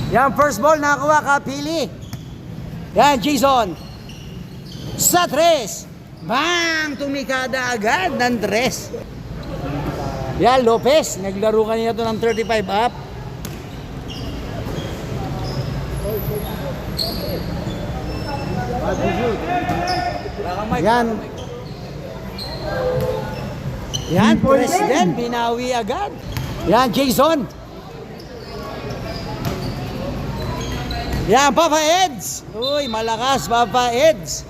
Yan, first ball nakakuha Kapili. Yan, Jason. Sa 3. Bang! Tumikada agad ng 3. Yan, Lopez. Naglaro kanina to ng 35 up. Yan. Yan, President. Binawi agad. Yan, Jason. Yan, Papa Eds. Uy, malakas, Papa Eds.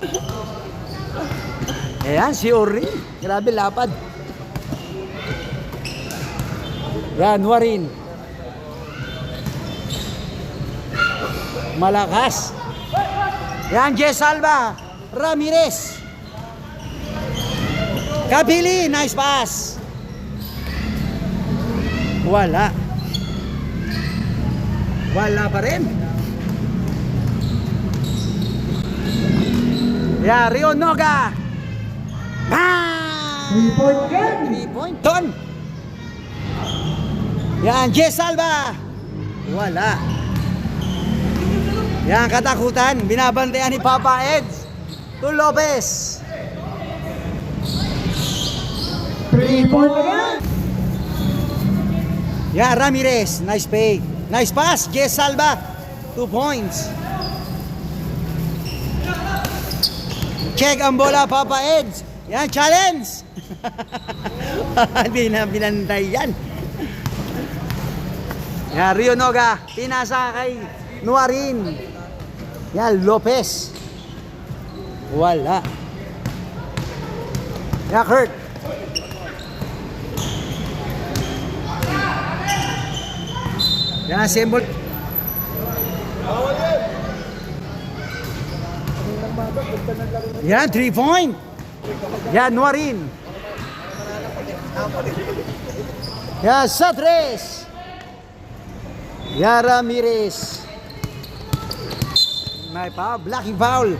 Ayan, si Orin. Grabe, lapad. Yan, Warin. Malakas. Yan, Jess Alba. Ramirez. Kapili, nice pass. Wala. Wala pa rin. Yeah, Rio Noga. Ah! 3-point game. 3-point. Ton. Yan, Jess Alba. Wala. Yan, katakutan. Binabantayan ni Papa Eds. To Lopez. 3-point game. Yeah, Ramirez. Nice pay. Nice pass. Jess Alba. 2 points. Check ang bola, Papa Eds. Yan, challenge. Hindi na binantay yan. Yan, Rio Noga. Pinasa kay Nuarin. Yan, Lopez. Wala. Yan, Kurt. Yan, symbol. Yan, 3-point. Yan, Nuarin. Yan, sa 3. Yan, Ramirez. May pa, blocking foul.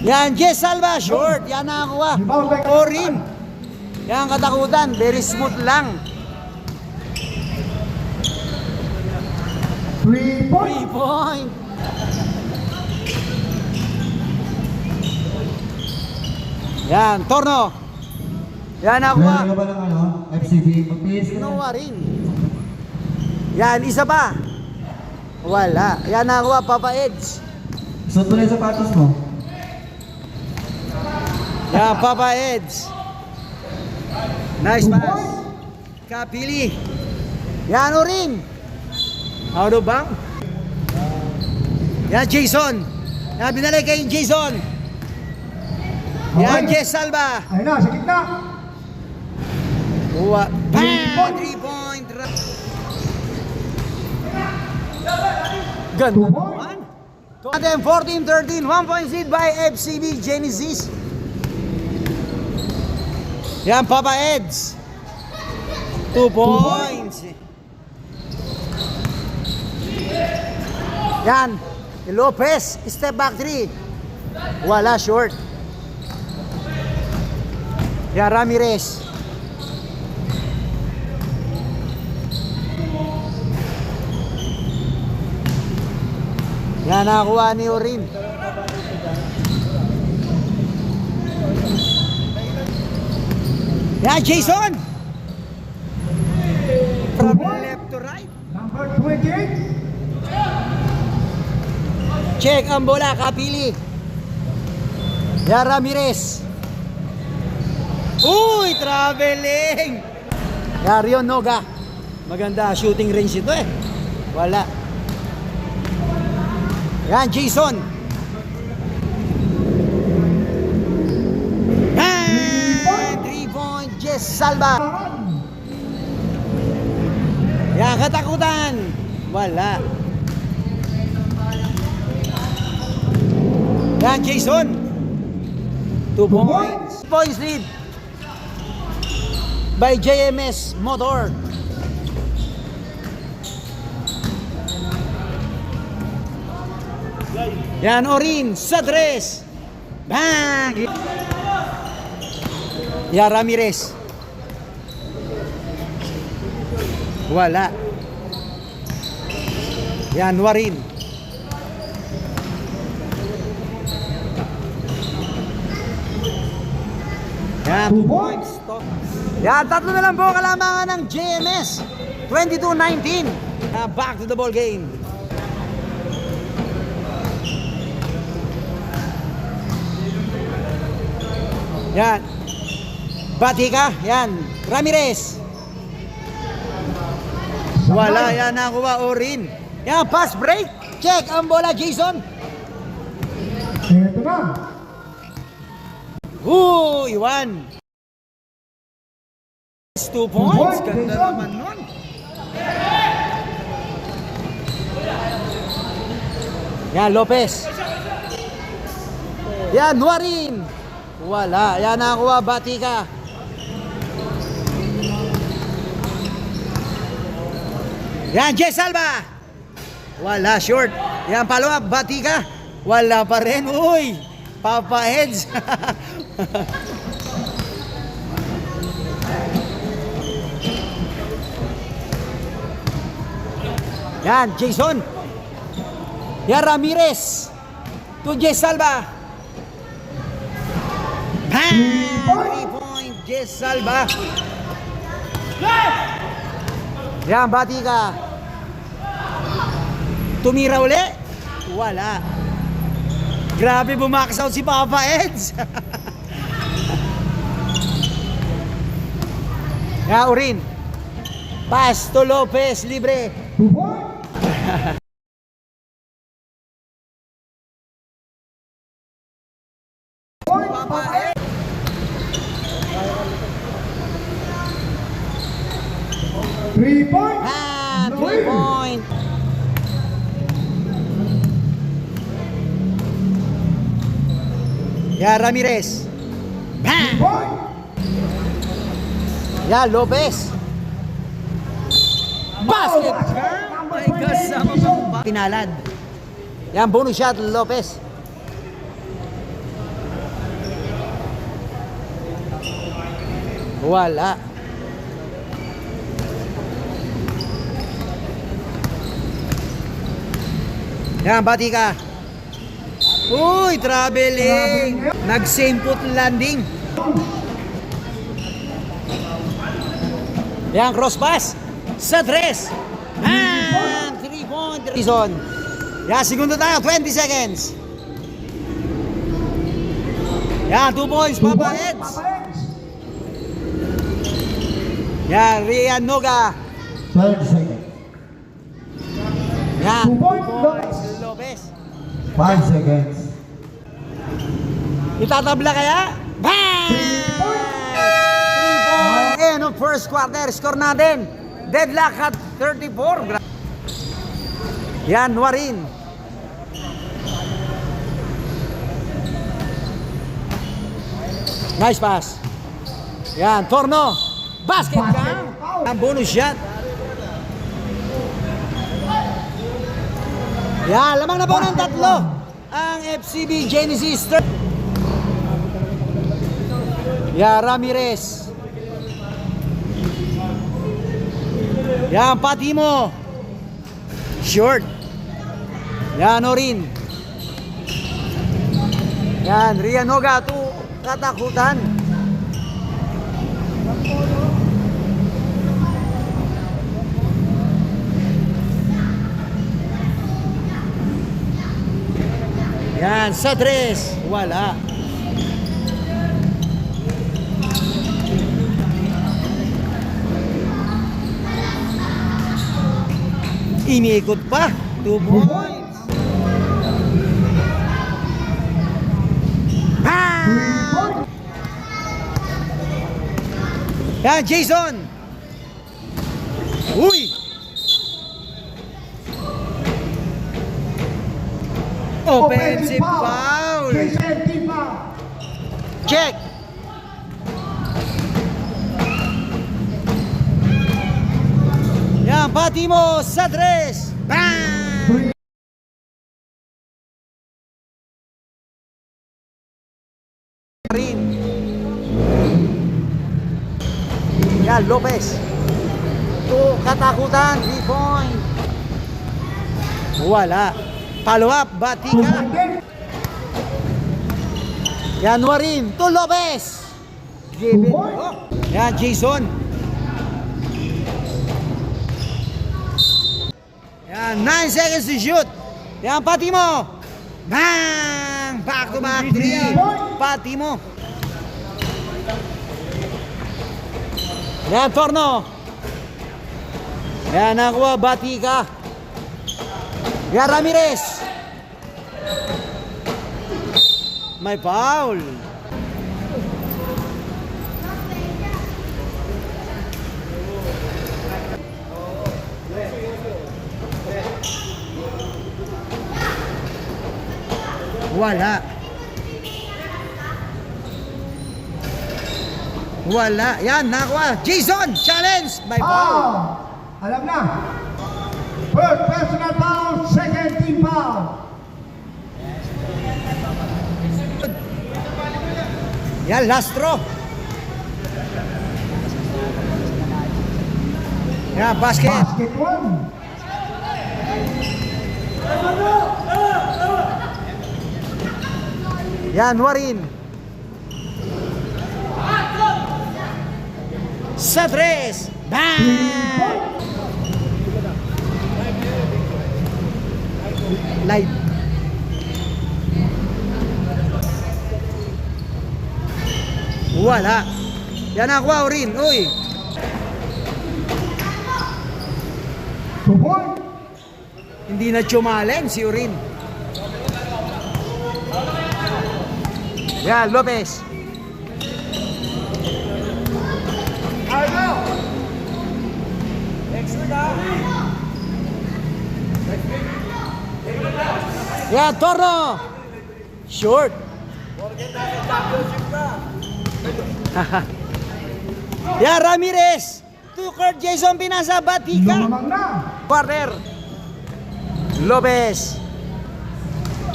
Yan, Jess Salva, short. Yan nakakuha. Orin. Yan, katakutan. Very smooth lang. 3-point. 3-point. Yan, Torno. Yan nakuha. Meron ka ba ng ano? FCB? Mag-PS ka na. Nuwa rin. Yan, isa pa. Wala. Yan nakuha, Papa Eds. Suot mo na yung sapatos mo. Yan, Papa Eds. Nice pass. Kapili. Yan, Orin. Out of bound. Yan, Jason. Yan, binalik kay Jason. Yan, Jess Salva. Ayun na, sa gitna. Uwa. Bam! 3-point. Ganda naman. 14-13. 1-point seed by FCB Genesis. Yan, Papa Eds. 2 points. Yan. Lopez. Step back 3. Wala, short. Yan, Ramirez. Yan, nakakuha ni Orin. Yan, Jason. From left to right. Number 28. Check ang bola, Kapili. Yan, Ramirez. Uy, traveling. Yan, Rio Noga. Maganda shooting range ito eh. Wala. Yan, Jason. And 3-point, Jess Salva. Yan, katakutan. Wala. Yan, Jason. 2 points. Points lead by JMS Motor. Yan, Orin sa 3. Bang! Yan, Ramirez. Wala. Yan, Warin. Yan, 2 points. Yan, tatlo na lang po kalamangan ng JMS. 22-19. Back to the ball game. Yan. Batika. Yan. Ramirez. Wala. Yan nakuha. Orin. Yan. Pass break. Check ang bola, Jason. Ito na. Iwan. 2 points. Ganda naman nun. Yan, Lopez. Yan, Warin. Wala. Yan nakuha, Batika. Yan, Jess Alba. Wala, short. Yan, follow up, Batika. Wala pa rin. Uy, Papa Heads. Yan, Jason. Yan, Ramirez. To Jess Alba. 3-point, Jess Alba. Yan, Batika. Tumira uli. Wala. Grabe, bumax out si Papa Eds. Yan, Urin. Pass to Lopez, libre. 2 points. Papa Eds. 3 points. 3 point. Ya, Ramirez. Bam! Point. Ya, Lopez. Basket. May kasama pang pinalad. Yan, bonus shot, Lopez. Wala. Yan, Batika. Uy, traveling. Nag-same foot landing. Yan, cross pass. Sa 3. 3-point. Reason. Yan, segundo tayo. 20 seconds. Yan, 2 points. Papa Eds. Yan, Rian Noga. 12 seconds. Yan, 2 points. Lopez. 5 seconds. Itatabla kaya? Bang! 3 points. Eh, no, first quarter, score natin. Deadlock at 34. Yan, Warin. Nice pass. Yan, Torno. Basket ka. Ang bonus shot. Yan, lamang na po ng 3 ang FCB Genesis. Yan, Ramirez. Yan, Patimo. Short. Yan, Orin. Yan, Rianoga to katakutan. Yan, sa 3. Wala. Iniikot pa. 2 points. Bang! Yan, Jason. Uy! Offensive foul. Defensive foul. Check. Yan, pati mo sa 3. Bang! Yan, Lopez. Katakutan, 3 point. Wala. Follow up, 2 Batika. point game. Yan, Warin, to Lopez. Give it. point. Oh. Yan, Jason. Yan, 9 seconds to shoot. Yan, pati mo. Bang! Back to back 3. Pati mo. Yan, Torno. Yan, nakuha, Batika. Yan, Ramirez. May foul. Wala. Wala. Yan, nakuha. Jason, challenge. May foul. Alam na. First personal foul, second team foul. Yan, last throw. Yan, basket. Basket 1. Yan, Warin. Sa tres. Bang! Live. Wala. Yan nakuha, Warin. Uy. 2 point. Hindi na chumalen si Urin. Yan, Lopez. Yan, Torno. Short. Yan, Ramirez. Tuker Jason Pinasa, Batika. Lumamang na. Partner. Lopez.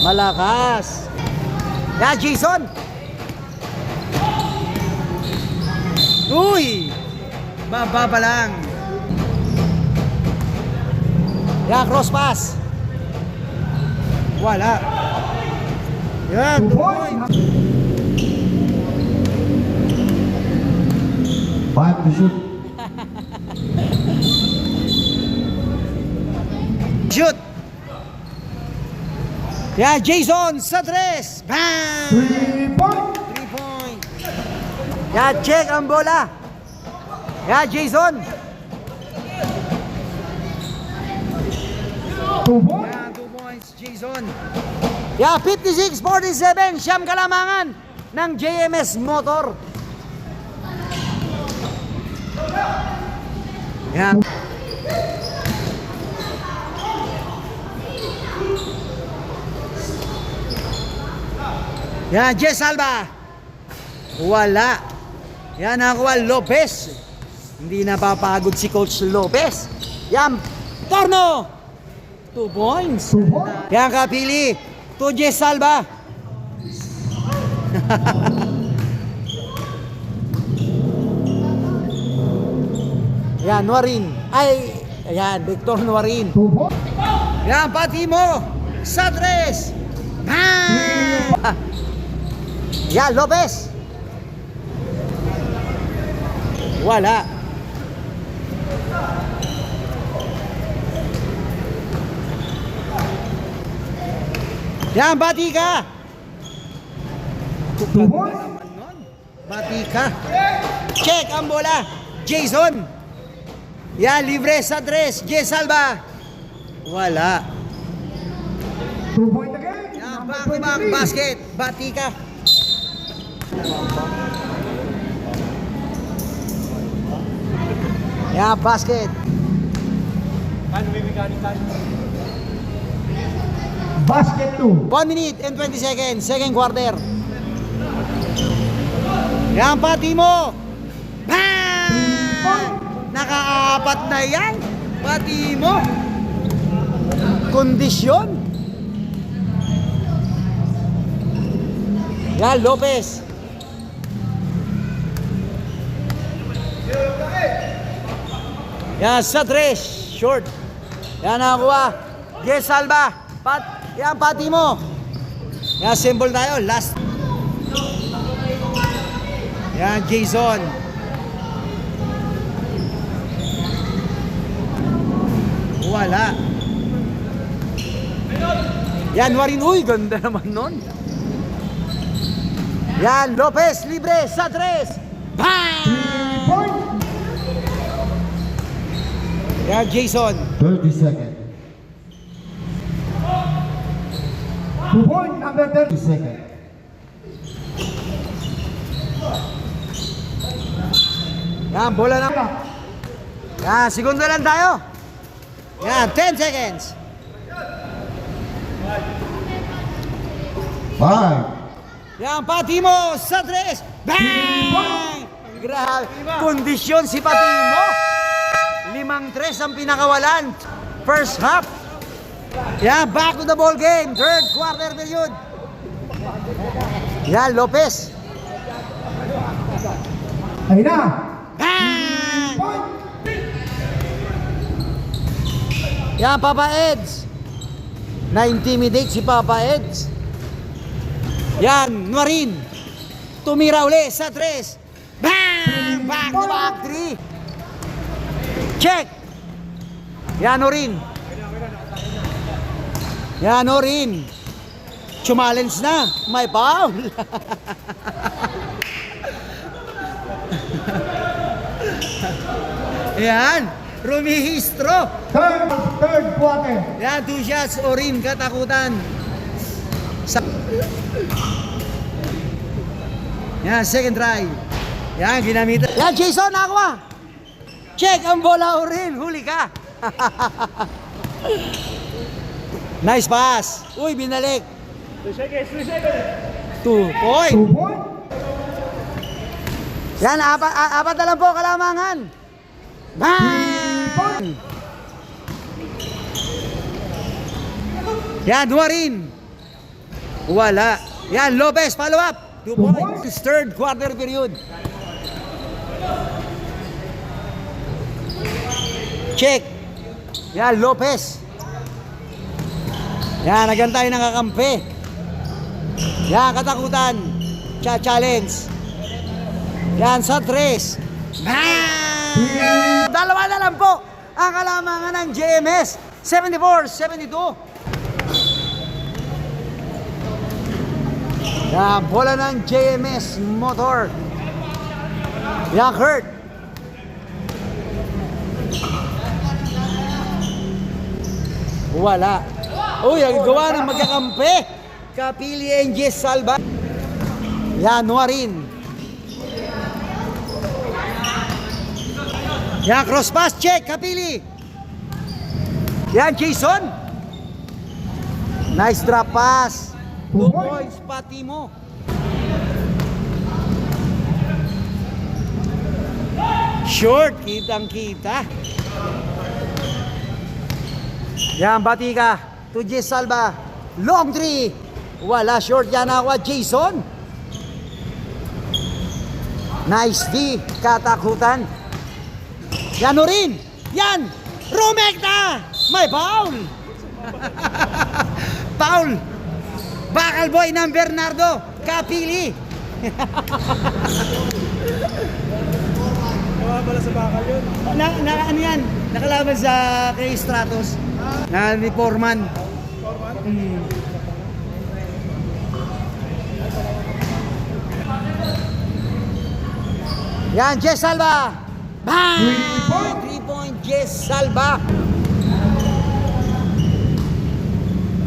Malakas. Yan, Jason. Uy! Baba pa lang. Yan, cross pass. Wala. Yan, 2 2 point. point. 5 to shoot. Shoot. Yan, Jason sa tres. Bang! 3 point. 3 point. Yan, check ang bola. Yan, Jason. 2 point. Yan, 2 points, Jason. Yan, 56-47. Siyam kalamangan ng JMS Motor. Yan. Yan, Jess Alba. Wala. Yan, nakuha Lopez. Hindi napapagod si Coach Lopez. Yan, Torno. 2 points. 2 point. Yan, kapili. To Jess Alba. Yan, Nuarin. Ay, ayan, Victor Nuarin. 2 point. Yan, pati mo. Sa tres. Bang! Yan, Lopez. Wala. Yan, bati ka. 2 point. Bati ka. Check ang bola. Jason. Yan, libre sa tres. Jess Alba. Wala. 2 point again. Yan, Number back-to-back 23. basket. Bati ka. Yan, basket. Basket 2. 1 minute and 20 seconds. Second quarter. Yan, pati mo. Bang! Nakaapat na yan. Pati mo. Kondisyon. Yan, Lopez. Yan, sa 3. Short. Yan, nakakuha. Jess Salva. Yan, pati mo. Yan, symbol tayo. Last. Yan, Jason. Wala. Yan, Warin. Uy, ganda naman nun. Yan, Lopez, libre, sa 3. Bang! Point. Yan, Jason. 30 seconds. 2 point, number 30 seconds. Yan, bola na. Yan, segundo lang tayo. Yan, 10 seconds. 5. Yan, pati mo sa 3. Bang! Grabe. Kondisyon si pati mo. 5-3 ang pinakawalan. First half. Yan, back to the ball game. Third quarter period. Yan, Lopez. Ayun na. Bang! Point. Yan, Papa Eds. Na-intimidate si Papa Eds. Yan, Nuarin. Tumira uli sa 3. Bang! Back to back 3. Check. Yan, Norin. Yan, Norin. Challenge na. May foul. Yan. Rumihistro. Third quarter. Yan, 2 shots. Orin, katakutan. Yan, second try. Yan, ginamitan. Yan, Jason, nakakuha. Check ang bola, Orin. Huli ka. Nice pass. Uy, binalik. 2 point. 2 point. Yan, apat na lang po kalamangan. Bang! Yan, Nuarin. Wala. Yan, Lopez, follow up. 2 points. Third quarter period. Check. Yan, Lopez. Yan, nagantay ng kakampi. Yan, katakutan. Challenge. Yan, sa 3. Bang! Dalawa na lang po ang kalamangan ng JMS. 74-72. Yan, bola ng JMS Motor. Yan, Kurt. Wala. Uy, ang gawa ng magkakampi. Kapili and Jess Salva. Yan, Nuarin. Yan, cross pass, check, Kapili. Yan, Jason. Nice drop pass. 2 points, pati mo. Short, kitang-kita. Yan, bati ka. To Jess Salva. Long 3. Wala, short yan ako, Jason. Nice D, katakutan. Yan, Norin. Yan, Romecta. May foul. Foul. Bakal boy ng Bernardo. Kapili. Pala sa bakal yun. Ano yan? Nakalaban sa kay Stratos. Na ni Foreman. Yan, Jess Salva. Bang! 3 point, Jess Salva.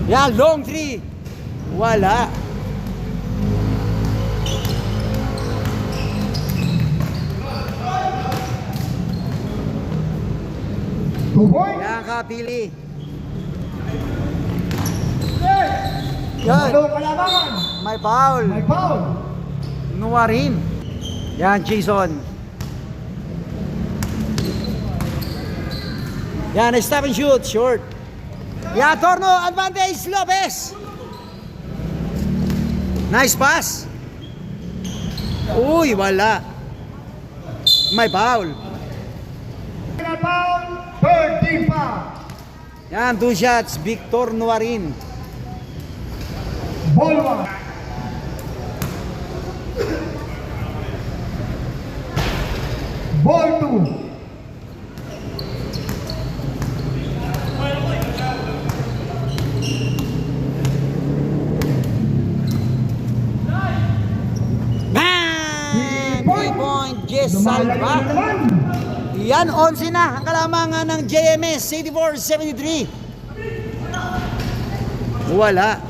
Yan, long 3. Wala. Yan, Kapili. Yan, Ano kalamangan? may foul. May foul. Nuarin. Yan, Jason. Yan, stop and shoot. Short. Yan, Torno. Advantage, Lopez. Nice pass. Uy, wala. May foul. Final foul. Yan, 2 shots. Victor Nuarin. Ball 1. Ball 2. Bang! 3-point, Jess Lumalayo na Salva. naman. Yan, 11 na ang kalamangan ng JMS 84-73. Wala.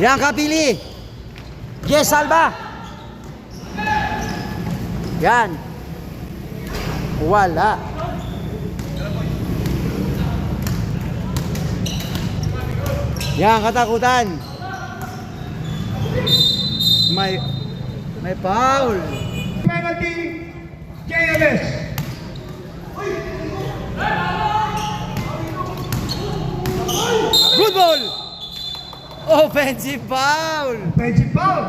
Yan, kapili. Jess Salva. Yan. Wala. Yan, katakutan. May foul. Penalty, JMS. Good ball. Offensive foul. Offensive foul.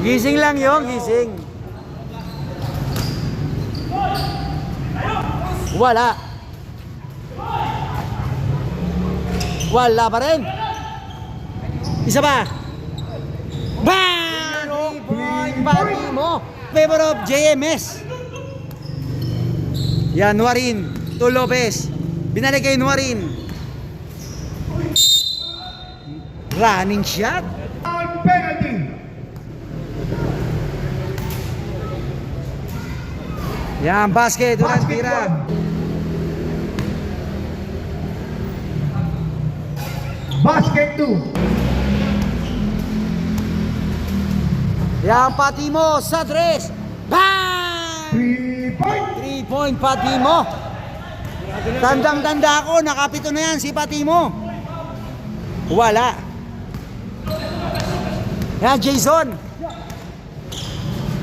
Gising lang yung gising. Wala. Wala pa rin. Isa pa. Bang! 3-point pati mo. Favor of JMS. Yan, Nuarin. To Lopez. Binalik kay Nuarin. Running shot. Foul penalty. Yan, basket. Walang Basket tira. 1. Basket 2. Yan, pati mo sa tres. Bang! 3-point. 3-point pati mo. Tandang-tanda ako, nakapito na yan si pati mo. Wala. Yan, Jason.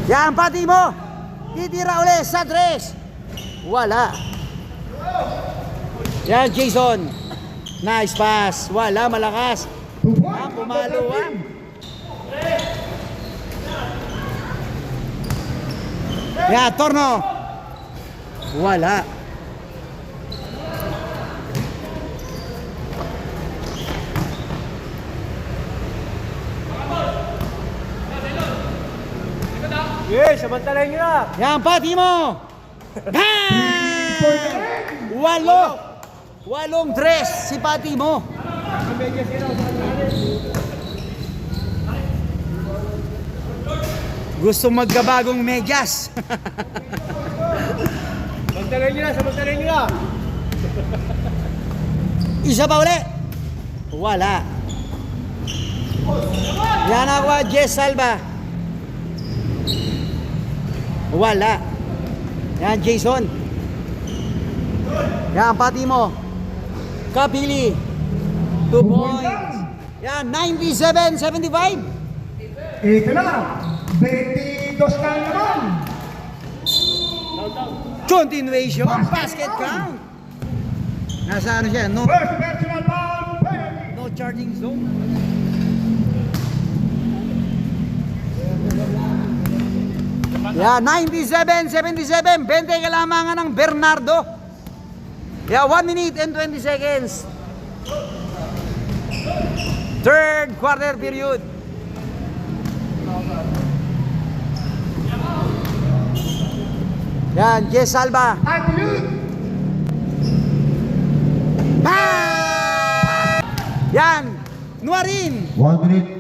Yan, pati mo. Titira ulit sa tres. Wala. Yan, Jason. Nice pass. Wala, malakas. 2 Yan, points. pumalo. Yan, Torno. Wala. Yes, samantalahin nyo na. Yan, pati mo. Bang! Walong dress si pati mo. Gusto magkabagong medyas. Samantalahin nyo na, samantalahin nyo na. Isa pa uli. Wala. Yan ako, Jess Salva. Wala. Yan, Jason. Yan, pati mo. Kapili. 2 points. Yan, 97-75. Ito na. 22 na naman. Continuation. Basket count. Nasa ano siya? No, First personal foul penalty. no charging zone. Yeah, 97-77. 20 kalamangan ng Bernardo. Yeah, 1 minute and 20 seconds. Third quarter period. Yan, Jess Salva. Attitude. Bang! Yan, Nuarin. 1 minute.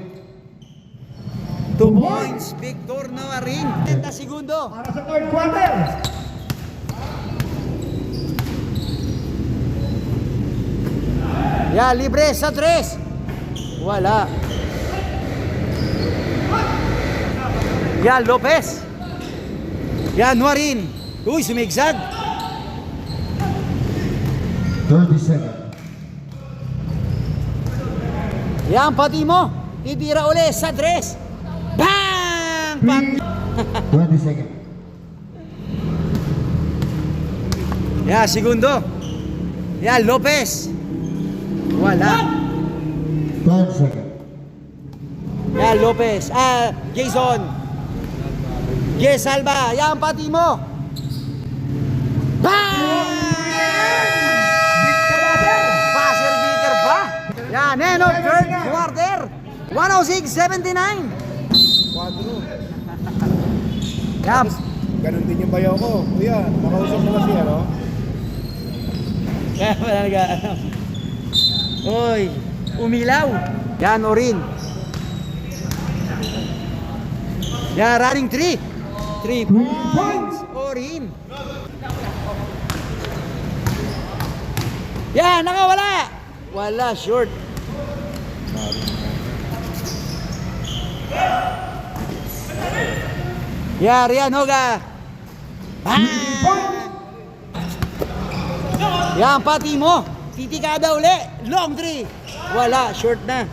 2 points, Victor Nuarin. 30 segundo. Para sa third quarter. Yan, libre sa 3. Wala. Yan, Lopez. Yan, Nuarin. Uy, sumigzag. 30 seconds. Yan, pati mo. Titira uli sa 3. Bang! Bang! 20 seconds. Yan, segundo. Yan, Lopez. Wala. 10 seconds. Yan, Lopez. Jason. Jess Salva. Yan, pati mo. Yan, Neno, third quarter. 106-79. Quadro. Yan. Ganun din yung bayaw ko. Kuya, nakausap mo kasi ano? Kaya pala nag Uy, umilaw. Yan, Orin. Yan, running 3. 3 points. Orin. Yan, nakawala. Wala, short. Yan, Rian Hoga. Bang! Yan, pati mo. Titikada uli. Long 3. Wala, short na.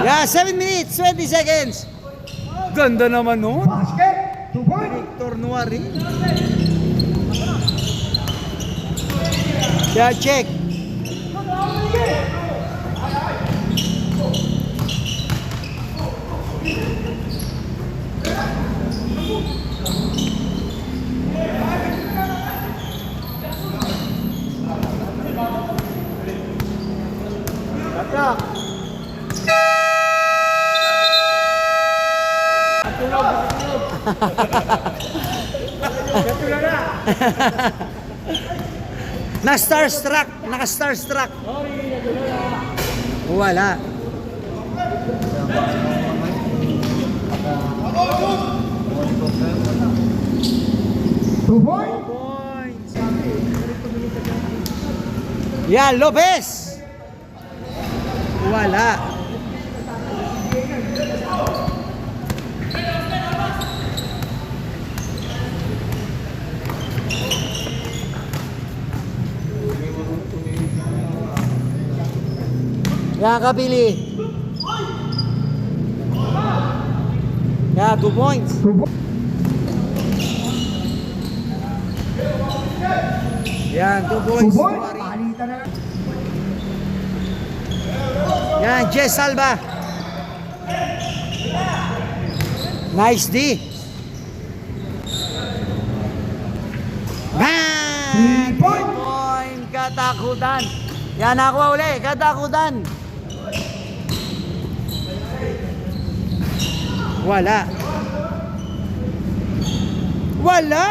Yan, 7 minutes, 20 seconds. Ganda naman nun. Basket. 2 points. Victor Nuari. Yan, check. Atak! Natulog na! Na-starstruck. Naka-starstruck. Wala. Two points. Yan, Lopez. Wala. Yan, Kapili. Yan, 2 points. 2 points. Yan, 2 2 points. points. Nuari. Palitan na lang. Yan, Jess Salva. Nice D. Bang! 3 point. Point. Katakutan. Yan, nakuha uli. Katakutan. Wala. Wala.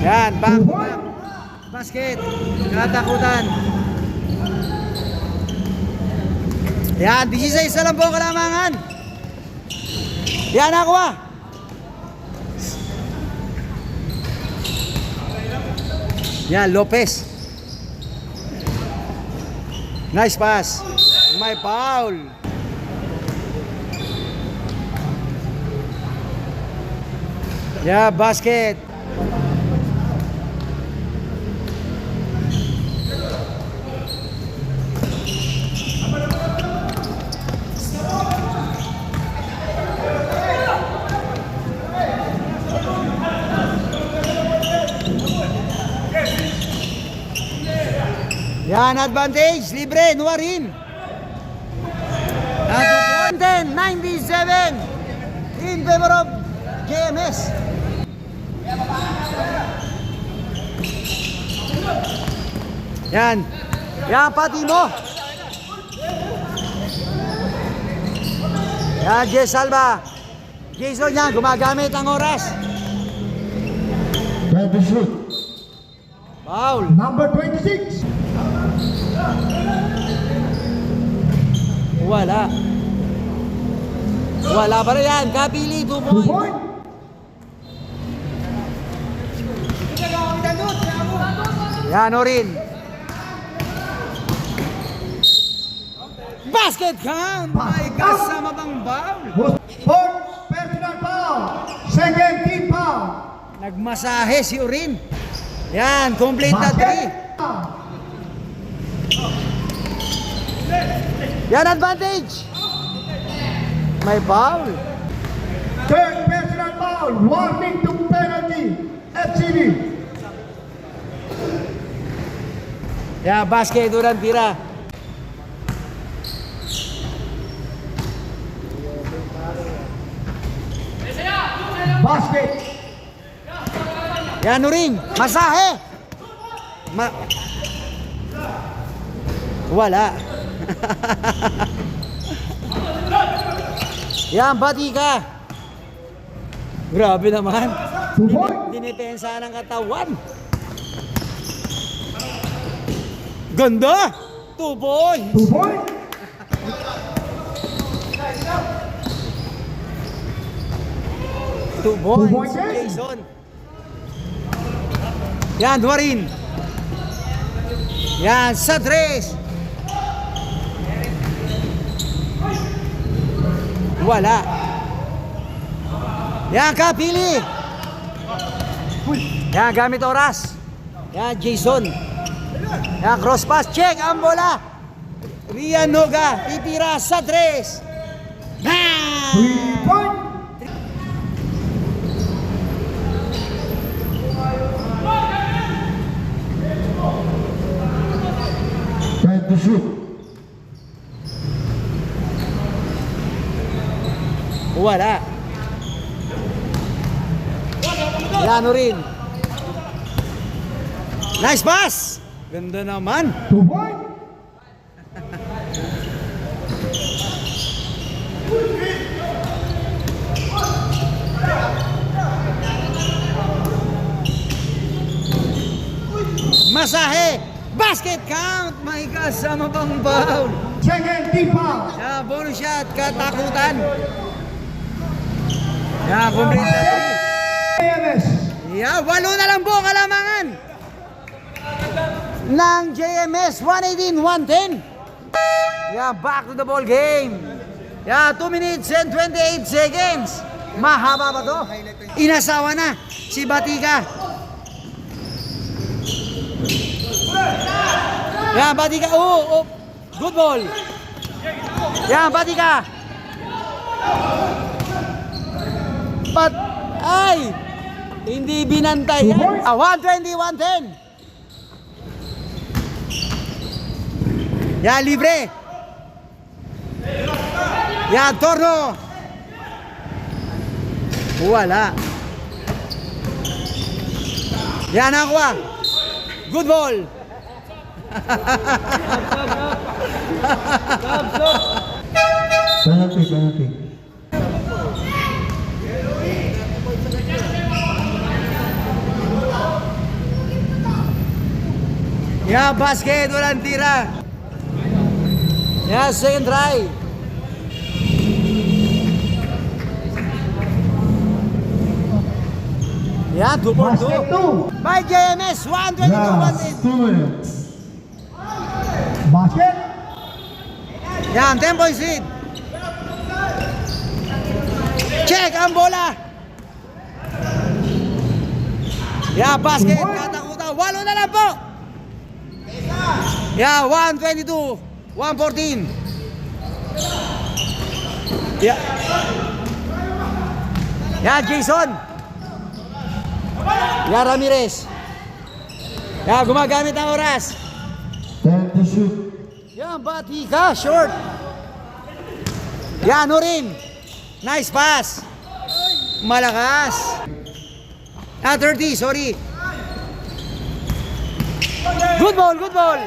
Yan, back to back. Basket. Katakutan. Yan, 16 na lang po kalamangan. Yan, nakuha. Yan, Lopez. Nice pass. May foul. Yeah, basket. Yan, advantage. Libre, Nuarin. At 10, 97 in favor of JMS. Yan. Yan, pati mo. Yan, Jess Salva. Jason yan, gumagamit ang oras. That is shoot. Foul. Number 26. Wala. Wala pa rin yan. Kapili, 2 2 points. points. Yan, Orin. Basket count! My kasama pang foul. Sports personal foul. Second team foul. Nagmasahe si Orin. Yan, complete na 3. Basket. Yan, advantage. May foul. Third personal foul. Warning to penalty. FCB. Yan, basket Duran tira. Basket. Yan, Orin. Masahe. Wala. Yan, Batika. Grabe naman. 2 points. Dinipensa ng katawan. Ganda! 2 points. 2 points. Two points. points, eh? Jason. Yan, Dwarin. Yan, sa 3. Wala. Yan, Kapili. Yan, gamit oras. Yan, Jason. Yan, cross pass. Check ang bola. Rian Noga. Titira sa 3. 3 points. Time to shoot. Wala. Yan rin. Nice pass. Ganda naman. 2 points. Masahe. Basket count. My kasama pang foul. Second team foul. Yeah, bonus shot. Katakutan. Yeah, complete na 3. AMS. Yeah, 8 na lang po kalamangan ng JMS 118-110. Yeah, back to the ball game. Yeah, 2 minutes and 28 seconds. Mahaba ba to? Inasawa na si Batika. Yeah, Batika. Oh, good ball. Yeah, Batika. Ay! Hindi binantay yan. 120-110. Yan, libre. Yan, torno. Wala. Yan, nakuha. Good ball. Penalty. Yan, basket. Walang tira. Yan, second try. Yan, 2 for 2. Basket 2. By JMS, 122-110. 2 minutes. Basket. Yan, 10 points lead. Check ang bola. Yan, basket. Katakutan. 8 na lang po. Yan, 122-114. Yan. Yan, Jason. Yan, Ramirez. Yan, gumagamit ng oras. Time to shoot. Yan, Batika, short. Yan, rin. Nice pass. Malakas. 30, sorry. Good ball.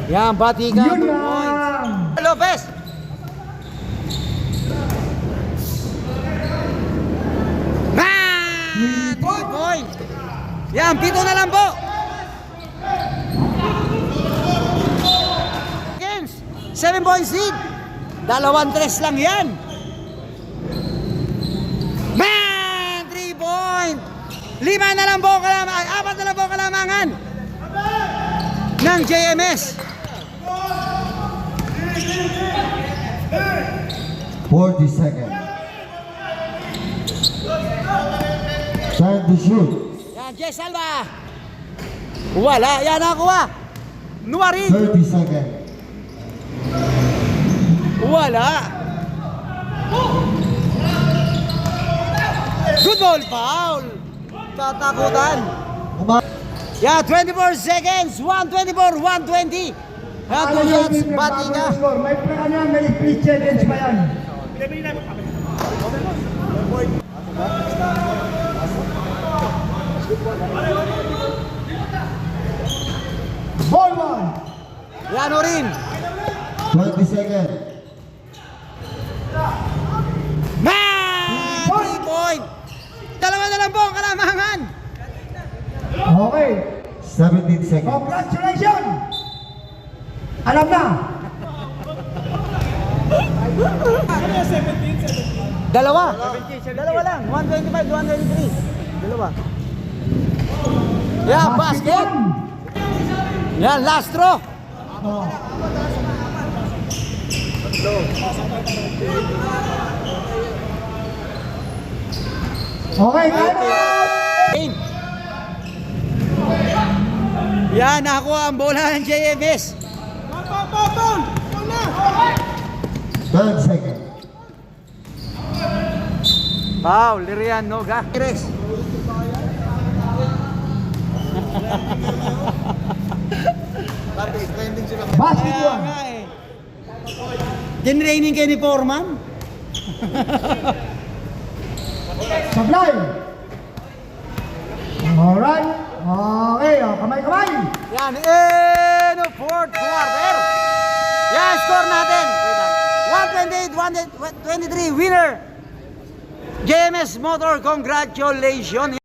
Yan, Batika, 2 Yun points. lang. Lopez. Ah! 3 points. Yan, 7 na lang po. 7 points lead. 2-3 lang yan. Man! 3 point. 5 na lang po kalamangan. 4 na lang po kalamangan ng JMS. 40 seconds. Time to shoot. Yan, Jess Alba. Wala. Yan, nakuha. Nuwarin. 30 seconds. Wala. Good ball, foul. Tatakutan. Yeah, 24 seconds. 124-120. Yan, 2 shots. Batika. May split challenge pa yan. Ball one. Yan o rin. 20 seconds. Bang! 3 point. Dalawa na lang po ang kalamangan. Okay. 17 seconds. Congratulations! Alam na. Dalawa. Dalawa lang. 125, 123. Dalawa. Yan, basket. Yan, last throw. Oh. Okay, time out! Game. Yan, nakakuha ang bola ng JMS. 12 seconds. Foul, Lirian Noga. Rex. Basket Kaya one. nga eh. Dinraining kayo ni Foreman. Sablay. Alright. Okay, kamay-kamay. Yan, in fourth quarter. Yan, score natin. 128, 123, winner. JMS Motor, congratulations.